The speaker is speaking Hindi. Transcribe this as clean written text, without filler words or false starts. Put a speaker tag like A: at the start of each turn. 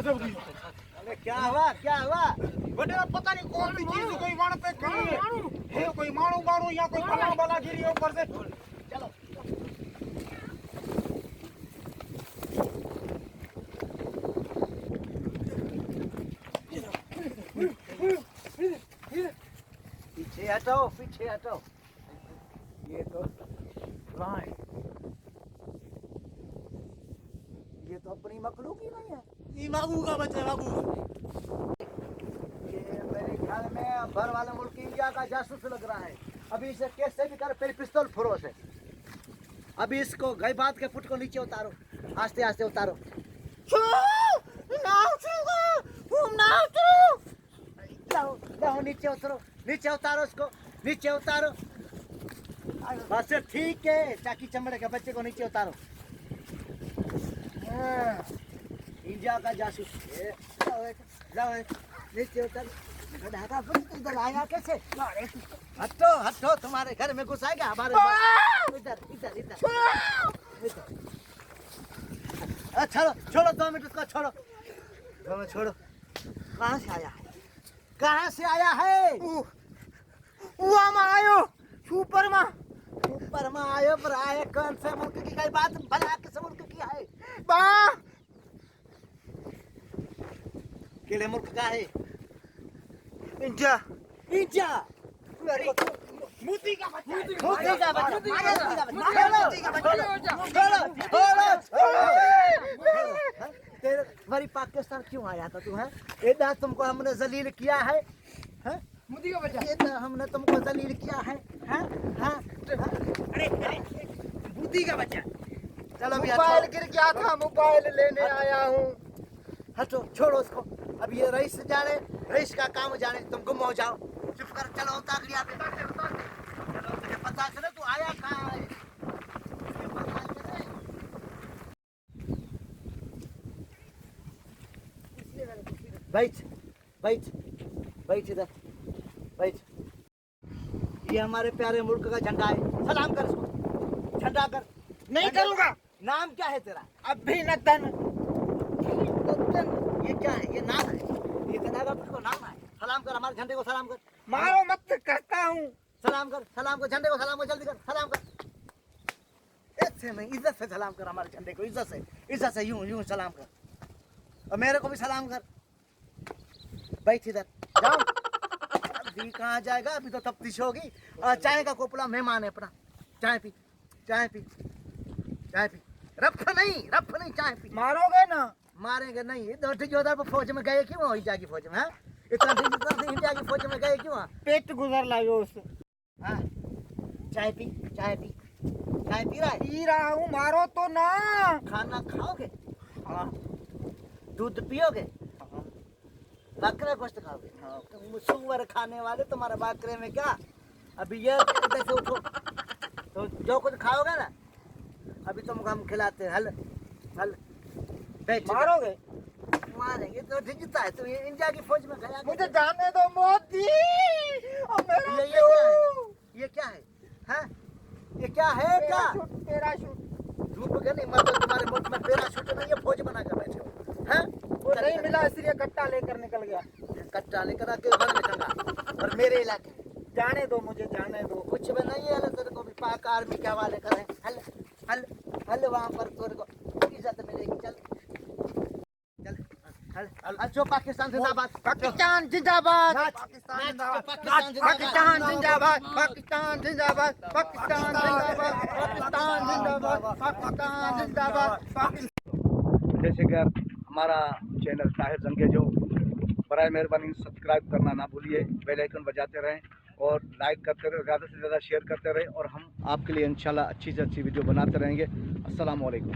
A: अरे क्या हुआ बेटा? पता नहीं कौन सी चीज कोई वहां पे खड़ी है, कोई मारू या कोई भला भला गिरी है ऊपर से। चलो पीछे हटो। ये तो राय, ये तो अपनी मखलूक ही नहीं है।
B: ये बाबू का बच्चा है, बाबू।
A: ये मेरे ख्याल में भर वाले मुल्क इंडिया का जासूस लग रहा है। अभी इसे कैसे भी कर, पहले पिस्तौल फुरो से। अभी इसको गई बात के फुट को नीचे उतारो, आस्ते आस्ते उतारो। जाओ नीचे उतरो, नीचे उतारो इसको, नीचे उतारो। बस ठीक है, चाकी चमड़े के बच्चे को नीचे उतारो। इंडिया का जासूस। जाओ नीचे उतर। इधर आएगा कैसे? हटो, तुम्हारे घर में घुस आएगा हमारे। इधर छोड़ो 2 मिनट उसको, छोड़ो 2 मिनट छोड़ो। कहाँ से आया है?
B: आयो सुपर माँ
A: आयो, पर आए कौन से मुल्क की? कई बात भला किस मुल्क की है? केले मुल्क का है?
B: इंडिया।
A: मोती का बच्चा। तेरे पाकिस्तान क्यों आया था तू? है इधर तुमको हमने जलील किया है?
B: मोती का बच्चा।
A: इधर हमने तुमको जलील किया है?
B: अरे बुद्धि का बच्चा।
A: चलो भी
B: मोबाइल गिर गया था, मोबाइल लेने आया हूँ।
A: हटो, छोड़ो उसको। अब ये रईस जाने, रईस का काम जाने, तुम गुम हो जाओ। चुप कर, चलो उतार पे। चलो तुझे पता चले तू आया कहाँ है। बैठ इधर, बैठ। ये हमारे प्यारे मुल्क का झंडा है, सलाम कर इसको। झंडा कर।
B: नहीं करूँगा।
A: नाम क्या है तेरा?
B: अभिनंदन।
A: ये क्या है? ये नाम है? ये जनाब को नाम है? सलाम कर, हमारे झंडे को सलाम कर।
B: मारो मत, करता हूँ।
A: सलाम कर, झंडे को सलाम कर, जल्दी कर, सलाम कर। ऐसे नहीं, इज्जत से सलाम कर हमारे झंडे को, इज्जत से यूं सलाम कर। और मेरे को भी सलाम कर। बैठ इधर, जाओ। अभी कहाँ जाएगा? अभी तो तफ्तीश होगी। चाय का कोपला मेहमान है अपना। चाय पी। रफ नहीं, चाय पी।
B: मारोगे ना?
A: मारेंगे नहीं। जोधर फौज में गए क्यों? इंडिया की फौज में? इतना इंडिया की फौज में गए क्यों?
B: पेट गुजर लायो उससे।
A: चाय पी रहा है?
B: पी रहा हूँ, मारो तो ना।
A: खाना खाओगे? दूध पियोगे? बकरा गोश्त खाओगे? तुम सुअर खाने वाले, तुम्हारे बकरे में क्या? अभी ये इधर से उठो, तो जो कुछ खाओगे ना अभी तुमको हम खिलाते हैं। हल बैठ। मारेंगे तो दिखता है। तो ये इंडिया की फौज में गया।
B: मुझे जाने दो मोदी।
A: ये क्या है? ये क्या है?
B: पैराशूट।
A: धूप के नहीं, मतलब तुम्हारे मुल्क में पैराशूट नहीं है, फौज बना कर बैठे हो।
B: वो नहीं मिला, इसलिए कट्टा लेकर निकल गया।
A: कट्टा लेकर आके उधर निकला। और मेरे इलाके
B: जाने दो, मुझे जाने दो।
A: कुछ भी नहीं है। तेरे को भी पाक आर्मी के हवाले करें। हल वहाँ पर तेरे को इज्जत मिलेगी। चल जो पाकिस्तान जिंदाबाद।
B: पाकिस्तान जिंदाबाद।
A: पाकिस्तान जिंदाबाद।
B: पाकिस्तान जिंदाबाद। पाकिस्तान जिंदाबाद। पाकिस्तान जिंदाबाद। पाकिस्तान जिंदाबाद। पाकिस्तान जिंदाबाद।
C: जैसे कि हमारा चैनल ताहिर जंगेजो, बराए मेहरबानी सब्सक्राइब करना ना भूलिए, बेल आइकन बजाते रहें और लाइक करते रहे, ज़्यादा से ज़्यादा शेयर करते रहें। और हम आपके लिए इंशाल्लाह अच्छी से अच्छी वीडियो बनाते रहेंगे। अस्सलाम वालेकुम।